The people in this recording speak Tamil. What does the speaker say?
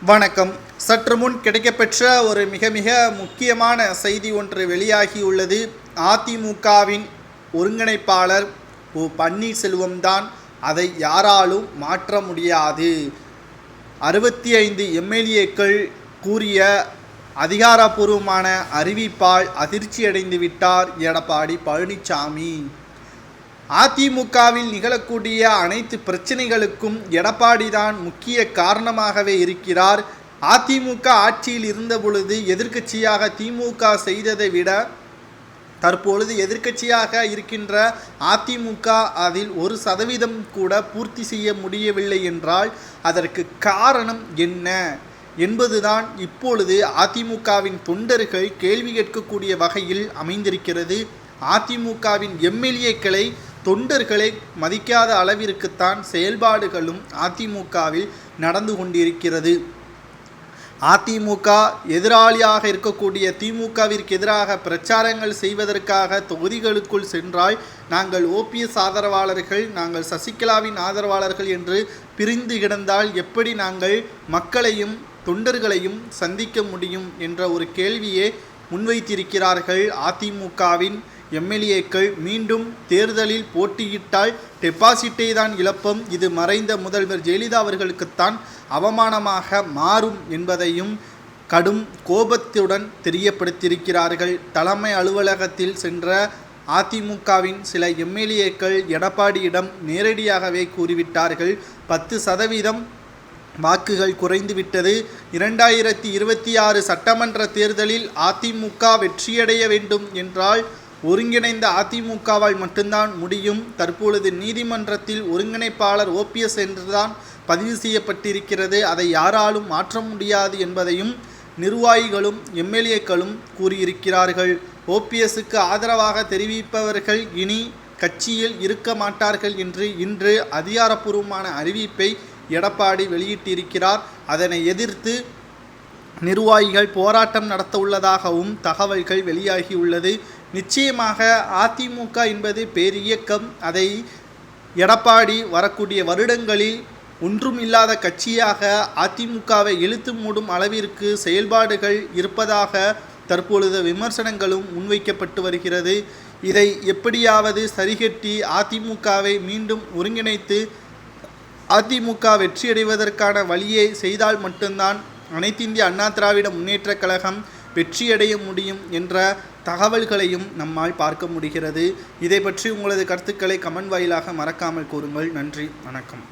வணக்கம். சற்று முன் கிடைக்கப்பெற்ற ஒரு மிக மிக முக்கியமான செய்தி ஒன்று வெளியாகியுள்ளது. அதிமுகவின் ஒருங்கிணைப்பாளர் ஓ பன்னீர்செல்வம் தான், அதை யாராலும் மாற்ற முடியாது. 65 எம்எல்ஏக்கள் கூறிய அதிகாரப்பூர்வமான அறிவிப்பால் அதிர்ச்சியடைந்து விட்டார் எடப்பாடி பழனிசாமி. அதிமுகவில் நிகழக்கூடிய அனைத்து பிரச்சனைகளுக்கும் எடப்பாடி தான் முக்கிய காரணமாகவே இருக்கிறார். அதிமுக ஆட்சியில் இருந்த பொழுது எதிர்க்கட்சியாக திமுக செய்ததை விட தற்பொழுது எதிர்க்கட்சியாக இருக்கின்ற அதிமுக அதில் 1% கூட பூர்த்தி செய்ய முடியவில்லை என்றால் அதற்கு காரணம் என்ன என்பதுதான் இப்பொழுது அதிமுகவின் தொண்டர்கள் கேள்வி கேட்கக்கூடிய வகையில் அமைந்திருக்கிறது. அதிமுகவின் எம்எல்ஏக்களை தொண்டர்களை மதிக்காத அளவிற்குத்தான் செயல்பாடுகளும் அதிமுகவில் நடந்து கொண்டிருக்கிறது. அதிமுக எதிராளியாக இருக்கக்கூடிய திமுகவிற்கு எதிராக பிரச்சாரங்கள் செய்வதற்காக தொகுதிகளுக்குள் சென்றால் நாங்கள் ஓபிஎஸ் ஆதரவாளர்கள், நாங்கள் சசிகலாவின் ஆதரவாளர்கள் என்று பிரிந்து கிடந்தால் எப்படி நாங்கள் மக்களையும் தொண்டர்களையும் சந்திக்க முடியும் என்ற ஒரு கேள்வியை முன்வைத்திருக்கிறார்கள். அதிமுகவின் எம்எல்ஏக்கள் மீண்டும் தேர்தலில் போட்டியிட்டால் டெபாசிட்டை தான் இழப்போம், இது மறைந்த முதல்வர் ஜெயலலிதா அவர்களுக்குத்தான் அவமானமாக மாறும் என்பதையும் கடும் கோபத்துடன் தெரியப்படுத்தியிருக்கிறார்கள். தலைமை அலுவலகத்தில் சென்ற அதிமுகவின் சில எம்எல்ஏக்கள் எடப்பாடியிடம் நேரடியாகவே கூறிவிட்டார்கள், 10% வாக்குகள் குறைந்துவிட்டது. 2026 சட்டமன்ற தேர்தலில் அதிமுக வெற்றியடைய வேண்டும் என்றால் ஒருங்கிணைந்த அதிமுகவால் மட்டும்தான் முடியும். தற்பொழுது நீதிமன்றத்தில் ஒருங்கிணைப்பாளர் ஓபிஎஸ் என்றுதான் பதிவு செய்யப்பட்டிருக்கிறது, அதை யாராலும் மாற்ற முடியாது என்பதையும் நிர்வாகிகளும் எம்எல்ஏக்களும் கூறியிருக்கிறார்கள். ஓபிஎஸ்க்கு ஆதரவாக தெரிவிப்பவர்கள் இனி கட்சியில் இருக்க மாட்டார்கள் என்று இன்று அதிகாரப்பூர்வமான அறிவிப்பை எடப்பாடி வெளியிட்டிருக்கிறார். அதனை எதிர்த்து நிர்வாகிகள் போராட்டம் நடத்த உள்ளதாகவும் தகவல்கள் வெளியாகியுள்ளது. நிச்சயமாக அதிமுக என்பது பேரியக்கம், அதை எடப்பாடி வரக்கூடிய வருடங்களில் ஒன்றும் இல்லாத கட்சியாக அதிமுகவை இழுத்து மூடும் அளவிற்கு செயல்பாடுகள் இருப்பதாக தற்பொழுது விமர்சனங்களும் முன்வைக்கப்பட்டு வருகிறது. இதை எப்படியாவது சரிகட்டி அதிமுகவை மீண்டும் ஒருங்கிணைத்து அதிமுக வெற்றியடைவதற்கான வழியை செய்தால் மட்டும்தான் அனைத்திந்திய அண்ணா திராவிட முன்னேற்றக் கழகம் வெற்றியடைய முடியும் என்ற தகவல்களையும் நம்மால் பார்க்க முடிகிறது. இதை பற்றி உங்களது கருத்துக்களை கமெண்ட் வாயிலாக மறக்காமல் கூறுங்கள். நன்றி, வணக்கம்.